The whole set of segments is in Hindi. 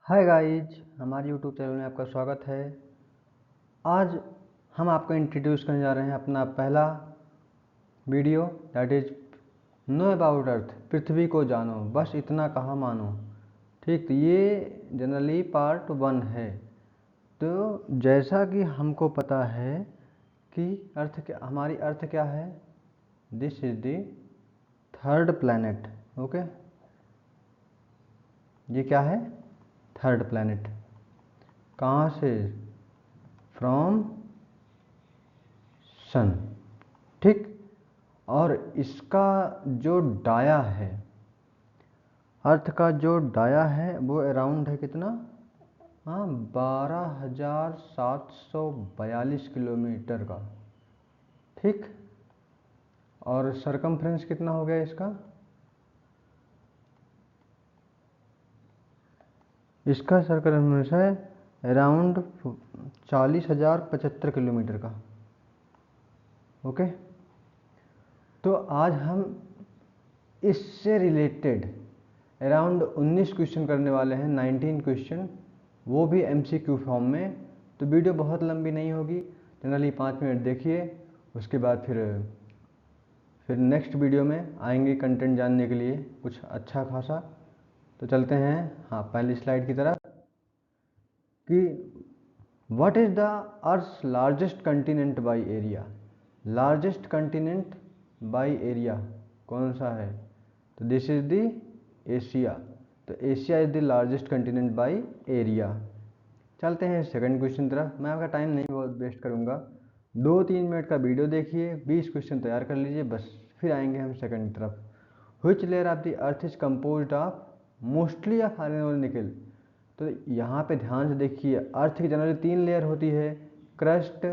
हाय गाइज, हमारे यूट्यूब चैनल में आपका स्वागत है। आज हम आपको इंट्रोड्यूस करने जा रहे हैं अपना पहला video, that is know about earth. पृथ्वी को जानो, बस इतना कहा मानो। ठीक, तो ये जनरली पार्ट 1 है। तो जैसा कि हमको पता है कि हमारी अर्थ क्या है, this is the third planet. Okay, ये क्या है? Third planet. कहाँ से? From sun. ठीक, और इसका जो डाया है, अर्थ का जो डाया है वो अराउंड है कितना? हाँ, 12,742 किलोमीटर का। ठीक, और सरकमफ्रेंस कितना हो गया इसका? इसका सरकमफ्रेंस है अराउंड 40,075 किलोमीटर का। ओके, तो आज हम इससे रिलेटेड अराउंड 19 क्वेश्चन करने वाले हैं, 19 क्वेश्चन, वो भी एमसीक्यू फॉर्म में। तो वीडियो बहुत लंबी नहीं होगी, जनरली 5 मिनट देखिए, उसके बाद फिर नेक्स्ट वीडियो में आएंगे कंटेंट जानने के लिए कुछ अच्छा खासा। तो चलते हैं हाँ पहली स्लाइड की तरफ कि what is the earth's largest continent by area. Largest continent by area कौन सा है? तो दिस इज द एशिया। तो Asia is the largest continent by area. चलते हैं सेकंड क्वेश्चन तरफ। मैं आपका टाइम नहीं बहुत वेस्ट करूंगा, 2-3 मिनट का वीडियो देखिए, 20 क्वेश्चन तैयार कर लीजिए बस, फिर आएंगे हम सेकंड तरफ। Which layer of the earth is composed of mostly of iron और निकल। तो यहाँ पे ध्यान से देखिए, अर्थ की जनरली 3 लेयर होती है, क्रस्ट,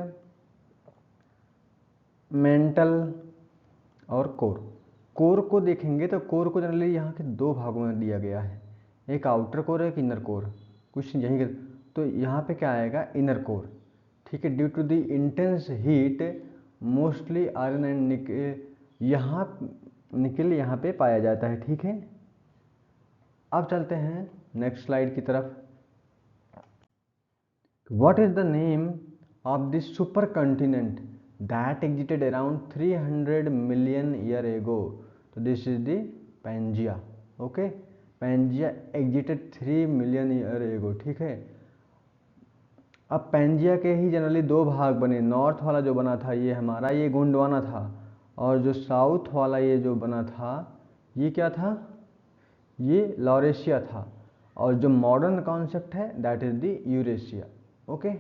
मेंटल और कोर। कोर को देखेंगे तो कोर को जनरली यहाँ के 2 भागों में दिया गया है, एक आउटर कोर एक इनर कोर। कुछ यहीं के, तो यहाँ पे क्या आएगा? Inner core. ठीक है, due to the intense heat mostly iron and nickel, nickel यहाँ पे पाया जाता है। ठीक है, अब चलते हैं नेक्स्ट स्लाइड की तरफ। What is the name of the super continent that existed around 300 million year ago. तो this is the Pangaea. Okay, Pangaea existed 3 million year ago. ठीक है, अब पैंजिया के ही जनरली 2 भाग बने। नॉर्थ वाला जो बना था ये हमारा, ये गोंडवाना था, और जो साउथ वाला ये जो बना था ये क्या था? ये लॉरेशिया था। और जो मॉडर्न कॉन्सेप्ट है that is the Eurasia. Okay,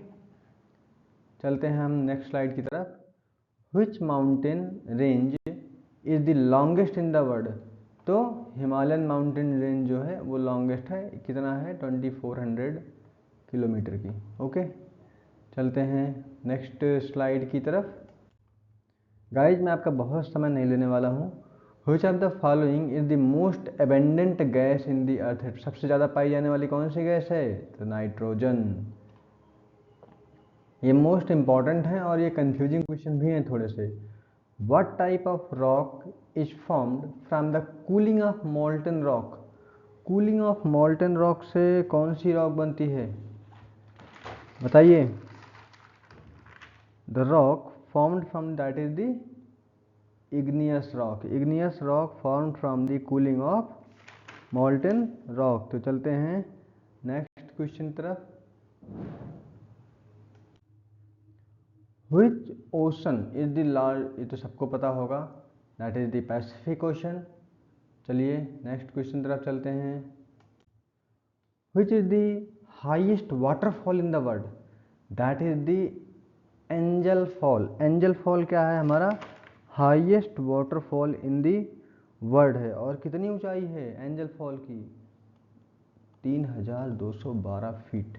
चलते हैं हम नेक्स्ट स्लाइड की तरफ। Which mountain range is the longest in the world. तो हिमालयन माउंटेन रेंज जो है वो लॉन्गेस्ट है, कितना है? 2400 किलोमीटर की। ओके, चलते हैं नेक्स्ट स्लाइड की तरफ। गाइज, मैं आपका बहुत समय नहीं लेने वाला हूँ। Which of the following is the most abundant gas in the earth. सबसे ज़्यादा पाई जाने वाली कौन सी गैस है? तो नाइट्रोजन। ये मोस्ट इंपॉर्टेंट है और ये कंफ्यूजिंग क्वेश्चन भी हैं थोड़े से। What type of rock is formed from the cooling of molten rock. Cooling of molten rock से कौन सी रॉक बनती है बताइए? The rock formed from that is the igneous rock। igneous rock formed from the cooling of molten rock। तो चलते हैं नेक्स्ट क्वेश्चन तरफ। Which ocean is the large, ये तो सबको पता होगा, that is the Pacific ocean. चलिए नेक्स्ट क्वेश्चन तरफ चलते हैं। Which is the highest waterfall in the world। That is the angel fall. Angel fall क्या है हमारा? Highest waterfall in the world है। और कितनी ऊंचाई है एंजल फॉल की? 3212 फीट।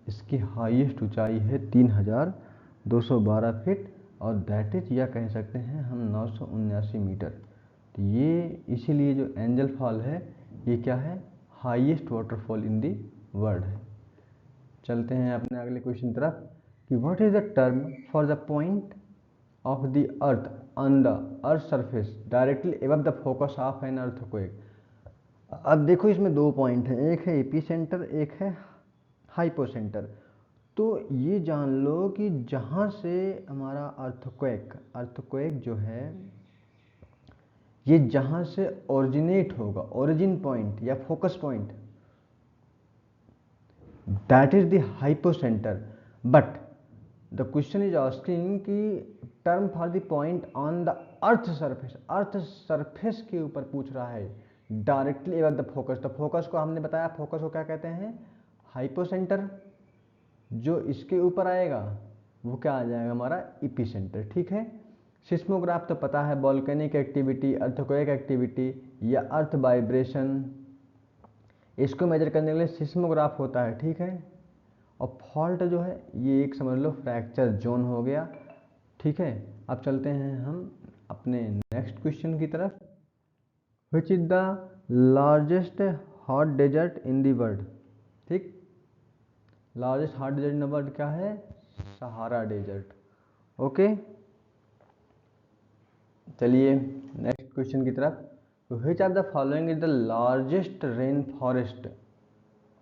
इसकी हाईएस्ट ऊंचाई है 3212 फीट, और दैट इज, या कह सकते हैं हम 979 मीटर। तो ये इसीलिए जो एंजल फॉल है ये क्या है? Highest waterfall in the world है। चलते हैं अपने अगले क्वेश्चन तरफ कि what is the term for the point of the earth on the earth surface directly above the focus of an earthquake। अब देखो इसमें दो पॉइंट हैं, एक है एपी सेंटर, एक है हाइपोसेंटर। तो ये जान लो कि जहाँ से हमारा अर्थक्वेक जो है ये जहाँ से ओरिजिनेट होगा, ओरिजिन पॉइंट या focus point, that is the hypocenter. But the question is asking कि term for the point on the earth surface के ऊपर पूछ रहा है, डायरेक्टली अबाउट द फोकस। तो फोकस को हमने बताया, फोकस को क्या कहते हैं, हाइपोसेंटर। जो इसके ऊपर आएगा वो क्या आ जाएगा, हमारा एपिसेंटर। ठीक है। सिस्मोग्राफ तो पता है, वॉल्केनिक एक्टिविटी, अर्थक्वेक एक्टिविटी या अर्थ वाइब्रेशन, इसको मेजर करने के लिए सिस्मोग्राफ होता है। ठीक है। और फॉल्ट जो है ये एक समझ लो फ्रैक्चर जोन हो गया। ठीक है। अब चलते हैं हम अपने नेक्स्ट क्वेश्चन की तरफ। Which is the largest hot desert in the world. ठीक, largest hot desert in the world क्या है, सहारा डेजर्ट। ओके, चलिए नेक्स्ट क्वेश्चन की तरफ। Which are the following is the largest rain forest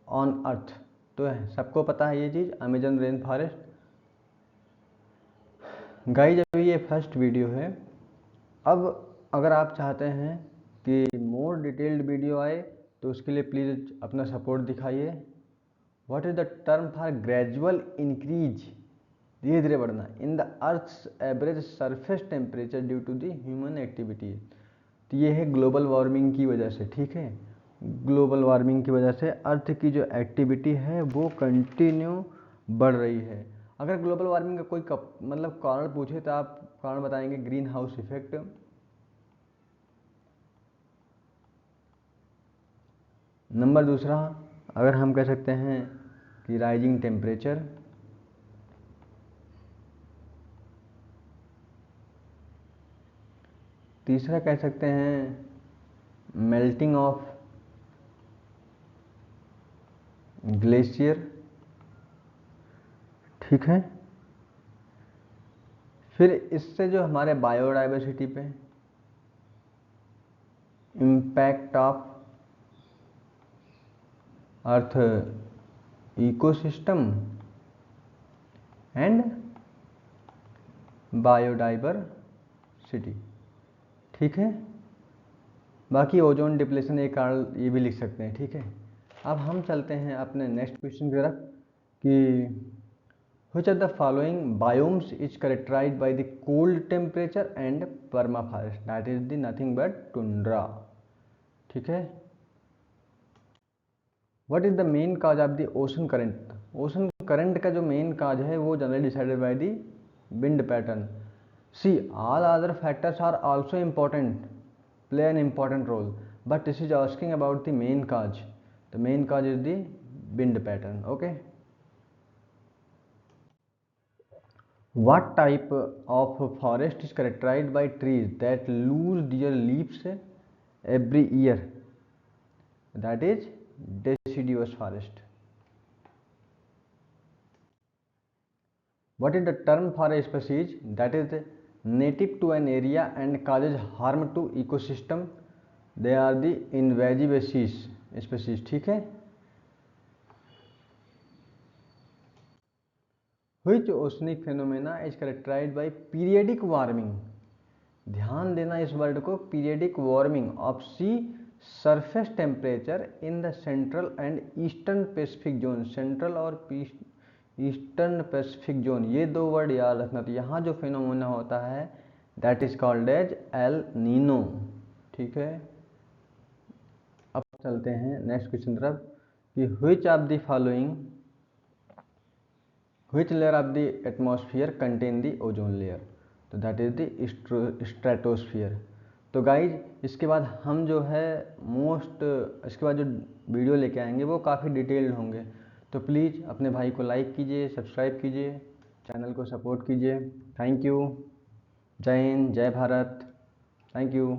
on earth. तो सबको पता है ये चीज, अमेजन रेन फॉरेस्ट। गाइज अभी ये फर्स्ट वीडियो है। अब अगर आप चाहते हैं कि मोर डिटेल्ड वीडियो आए तो उसके लिए प्लीज़ अपना सपोर्ट दिखाइए। What is the term for gradual increase, धीरे धीरे बढ़ना, in the earth's average surface temperature due to the human activity. तो ये है ग्लोबल वार्मिंग की वजह से। ठीक है, ग्लोबल वार्मिंग की वजह से अर्थ की जो एक्टिविटी है वो कंटिन्यू बढ़ रही है। अगर ग्लोबल वार्मिंग का कोई मतलब कारण पूछे तो आप कारण बताएंगे ग्रीन हाउस इफेक्ट, नंबर दूसरा अगर हम कह सकते हैं कि राइजिंग टेम्परेचर, तीसरा कह सकते हैं मेल्टिंग ऑफ ग्लेशियर। ठीक है। फिर इससे जो हमारे बायोडाइवर्सिटी पे impact of earth ecosystem and biodiversity. ठीक है। बाकी ओजोन डिप्लेशन एक कारण ये भी लिख सकते हैं। ठीक है। अब हम चलते हैं अपने नेक्स्ट क्वेश्चन की तरफ कि which of the following biomes is characterized by the cold temperature and permafrost, that is the nothing but tundra। ठीक है। what is the main cause of the ocean current, ocean current का जो मेन काज है वो generally decided by the wind pattern। see all other factors are also important, play an important role, but this is asking about the main cause, the main cause is the wind pattern। okay, what type of forest is characterized by trees that lose their leaves every year, that is deciduous forest। what is the term for a species that is native to an area and causes harm to ecosystem, they are the invasive species। ठीक है। which oceanic phenomena is characterized by periodic warming, ध्यान देना इस वर्ड को, periodic warming of sea surface temperature in the central and eastern pacific zone, central और ईस्टर्न पैसिफिक जोन, ये दो वर्ड याद रखना। तो यहाँ जो फिनोमेना होता है that is called as El Nino. ठीक है। अब चलते हैं नेक्स्ट क्वेश्चन तरफ कि which of the following, which layer of the atmosphere contain the ozone layer, तो दैट इज द स्ट्रेटोस्फियर। तो गाइज इसके बाद हम जो है इसके बाद जो वीडियो लेके आएंगे वो काफ़ी डिटेल्ड होंगे। तो प्लीज़ अपने भाई को लाइक कीजिए, सब्सक्राइब कीजिए, चैनल को सपोर्ट कीजिए। Thank you. जय हिंद, जय भारत। Thank you.